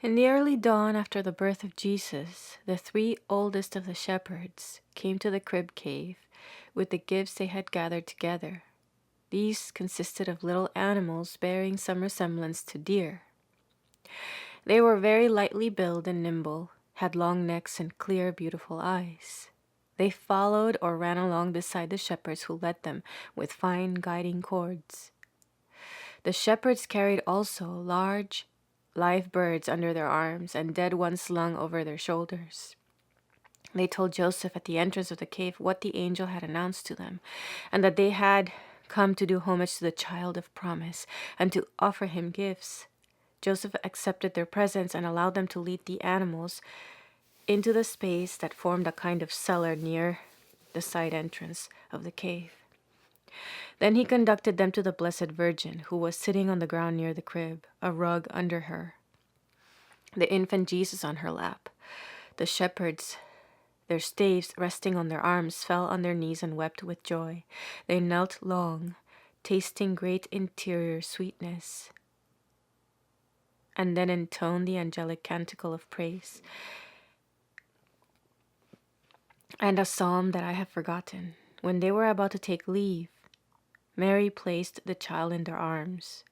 In the early dawn after the birth of Jesus, the 3 oldest of the shepherds came to the crib cave with the gifts they had gathered together. These consisted of little animals bearing some resemblance to deer. They were very lightly built and nimble, had long necks and clear, beautiful eyes. They followed or ran along beside the shepherds who led them with fine guiding cords. The shepherds carried also large, live birds under their arms and dead ones slung over their shoulders. They told Joseph at the entrance of the cave what the angel had announced to them, and that they had come to do homage to the child of promise and to offer him gifts. Joseph accepted their presents and allowed them to lead the animals into the space that formed a kind of cellar near the side entrance of the cave. Then he conducted them to the Blessed Virgin, who was sitting on the ground near the crib, a rug under her, the infant Jesus on her lap. The shepherds, their staves resting on their arms, fell on their knees and wept with joy. They knelt long, tasting great interior sweetness, and then intoned the angelic canticle of praise and a psalm that I have forgotten. When they were about to take leave, Mary placed the child in their arms.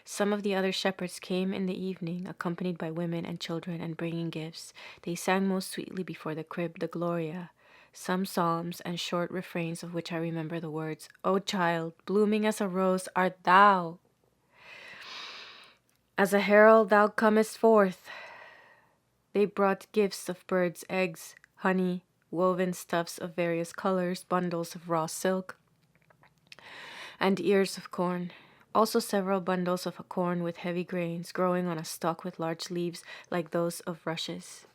Some of the other shepherds came in the evening, accompanied by women and children, and bringing gifts. They sang most sweetly before the crib the Gloria, some psalms and short refrains of which I remember the words, "O child, blooming as a rose art thou. As a herald thou comest forth." They brought gifts of birds' eggs, honey, woven stuffs of various colors, bundles of raw silk, and ears of corn. Also several bundles of corn with heavy grains, growing on a stalk with large leaves like those of rushes.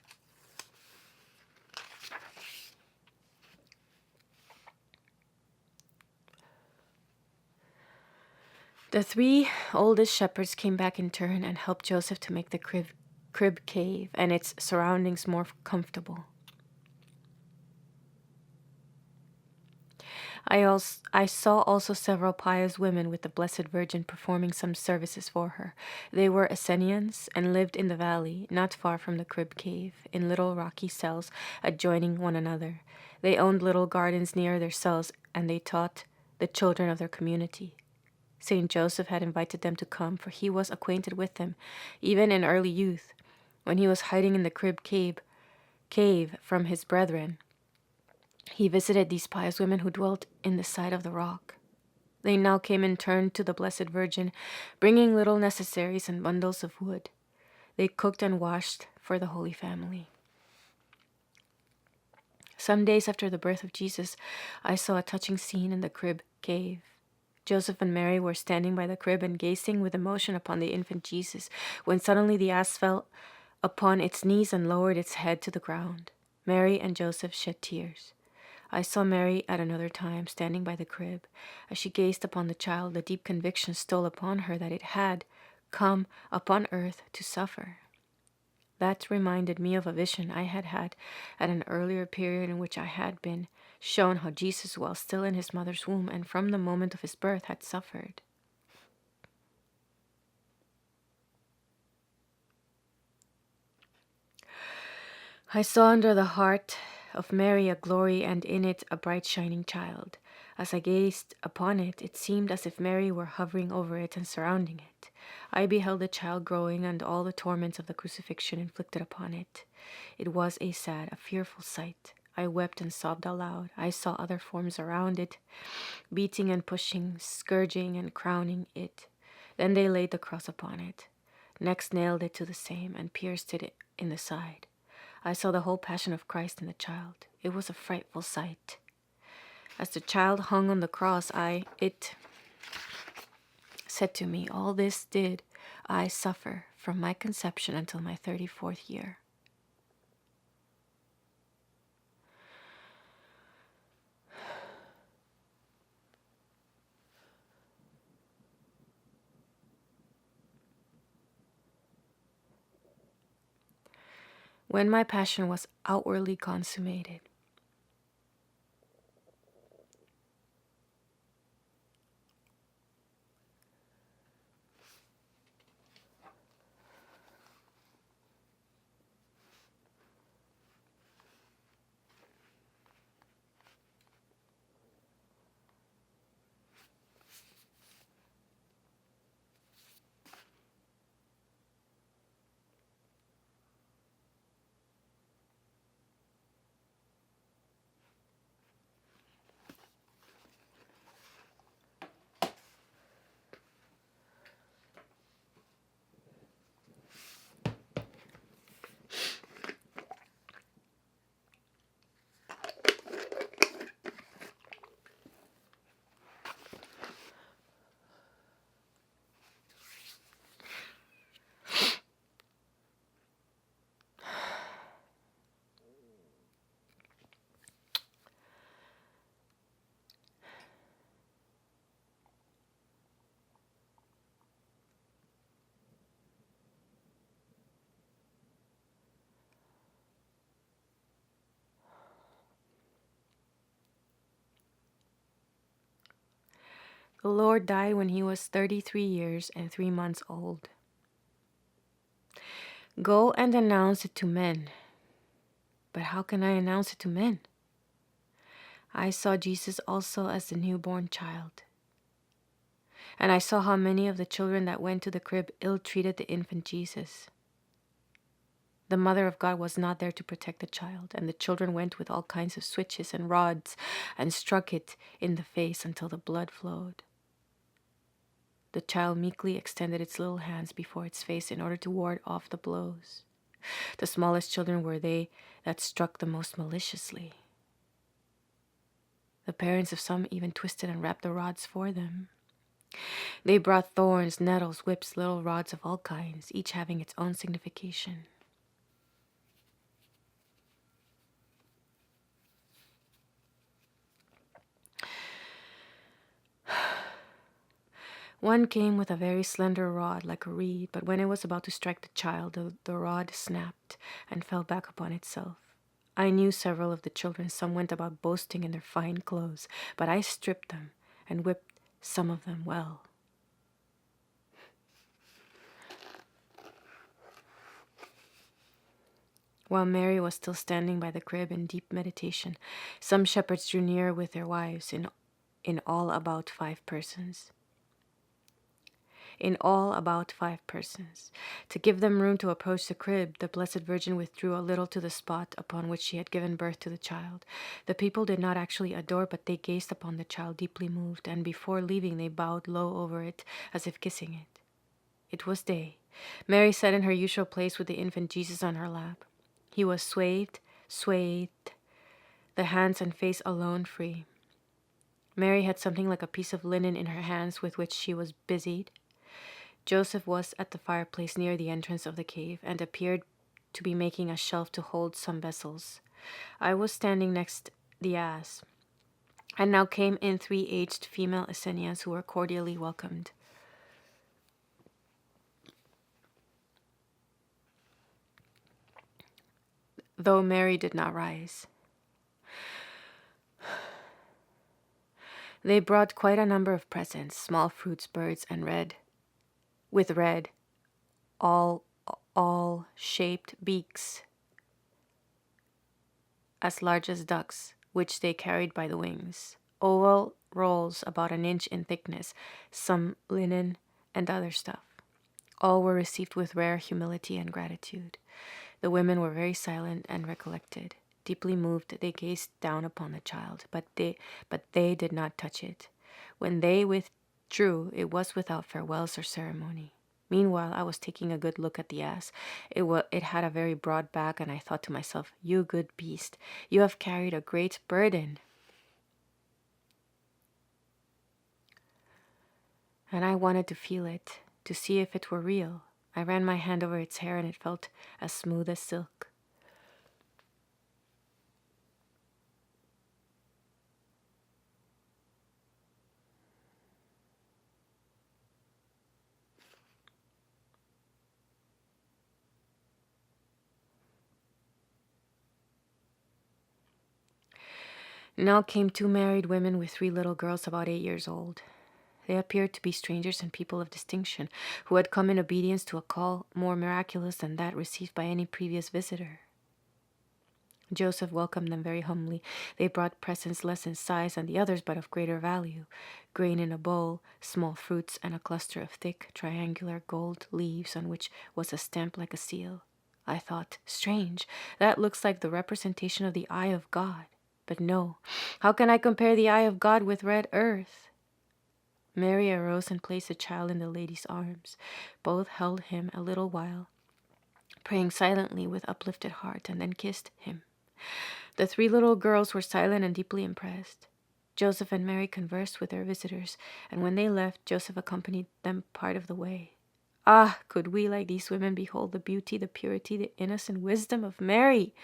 The 3 oldest shepherds came back in turn and helped Joseph to make the crib cave and its surroundings more comfortable. I saw also several pious women with the Blessed Virgin performing some services for her. They were Essenians and lived in the valley, not far from the crib cave, in little rocky cells adjoining one another. They owned little gardens near their cells, and they taught the children of their community. Saint Joseph had invited them to come, for he was acquainted with them, even in early youth, when he was hiding in the crib cave from his brethren. He visited these pious women who dwelt in the side of the rock. They now came in turn to the Blessed Virgin, bringing little necessaries and bundles of wood. They cooked and washed for the Holy Family. Some days after the birth of Jesus, I saw a touching scene in the crib cave. Joseph and Mary were standing by the crib and gazing with emotion upon the infant Jesus, when suddenly the ass fell upon its knees and lowered its head to the ground. Mary and Joseph shed tears. I saw Mary at another time standing by the crib. As she gazed upon the child, the deep conviction stole upon her that it had come upon earth to suffer. That reminded me of a vision I had had at an earlier period in which I had been shown how Jesus, while still in his mother's womb and from the moment of his birth, had suffered. I saw under the heart of Mary a glory, and in it a bright shining child. As I gazed upon it, it seemed as if Mary were hovering over it and surrounding it. I beheld the child growing and all the torments of the crucifixion inflicted upon it. It was a sad, a fearful sight. I wept and sobbed aloud. I saw other forms around it, beating and pushing, scourging and crowning it. Then they laid the cross upon it. Next nailed it to the same and pierced it in the side. I saw the whole passion of Christ in the child. It was a frightful sight. As the child hung on the cross, it said to me, "All this did I suffer from my conception until my 34th year." When my passion was outwardly consummated, The Lord died when he was 33 years and 3 months old. Go and announce it to men. But how can I announce it to men? I saw Jesus also as the newborn child. And I saw how many of the children that went to the crib ill-treated the infant Jesus. The mother of God was not there to protect the child, and the children went with all kinds of switches and rods and struck it in the face until the blood flowed. The child meekly extended its little hands before its face in order to ward off the blows. The smallest children were they that struck the most maliciously. The parents of some even twisted and wrapped the rods for them. They brought thorns, nettles, whips, little rods of all kinds, each having its own signification. One came with a very slender rod like a reed, but when it was about to strike the child, the rod snapped and fell back upon itself. I knew several of the children. Some went about boasting in their fine clothes, but I stripped them and whipped some of them well. While Mary was still standing by the crib in deep meditation, some shepherds drew near with their wives, in all about 5 persons. To give them room to approach the crib, the Blessed Virgin withdrew a little to the spot upon which she had given birth to the child. The people did not actually adore, but they gazed upon the child deeply moved, and before leaving they bowed low over it, as if kissing it. It was day. Mary sat in her usual place with the infant Jesus on her lap. He was swathed, the hands and face alone free. Mary had something like a piece of linen in her hands with which she was busied. Joseph was at the fireplace near the entrance of the cave and appeared to be making a shelf to hold some vessels. I was standing next the ass, and now came in 3 aged female Essenians who were cordially welcomed. Though Mary did not rise. They brought quite a number of presents, small fruits, birds, and red, all shaped beaks as large as ducks, which they carried by the wings, oval rolls about an inch in thickness, some linen and other stuff. All were received with rare humility and gratitude. The women were very silent and recollected. Deeply moved, they gazed down upon the child, but they did not touch it. When they withdrew, it was without farewells or ceremony. Meanwhile, I was taking a good look at the ass. It had a very broad back, and I thought to myself, "You good beast, you have carried a great burden." And I wanted to feel it, to see if it were real. I ran my hand over its hair, and it felt as smooth as silk. Now came 2 married women with 3 little girls about 8 years old. They appeared to be strangers and people of distinction, who had come in obedience to a call more miraculous than that received by any previous visitor. Joseph welcomed them very humbly. They brought presents less in size than the others, but of greater value: grain in a bowl, small fruits, and a cluster of thick, triangular gold leaves on which was a stamp like a seal. I thought, strange, that looks like the representation of the eye of God. But no, how can I compare the eye of God with red earth? Mary arose and placed the child in the lady's arms. Both held him a little while, praying silently with uplifted heart, and then kissed him. The 3 little girls were silent and deeply impressed. Joseph and Mary conversed with their visitors, and when they left, Joseph accompanied them part of the way. Ah, could we, like these women, behold the beauty, the purity, the innocent wisdom of Mary!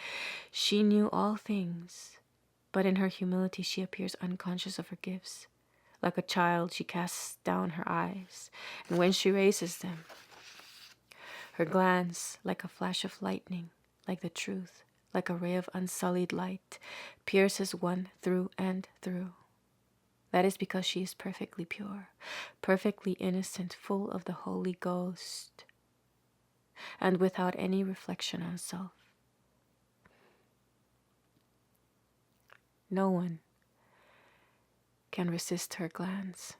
She knew all things, but in her humility she appears unconscious of her gifts. Like a child, she casts down her eyes, and when she raises them, her glance, like a flash of lightning, like the truth, like a ray of unsullied light, pierces one through and through. That is because she is perfectly pure, perfectly innocent, full of the Holy Ghost, and without any reflection on self. No one can resist her glance.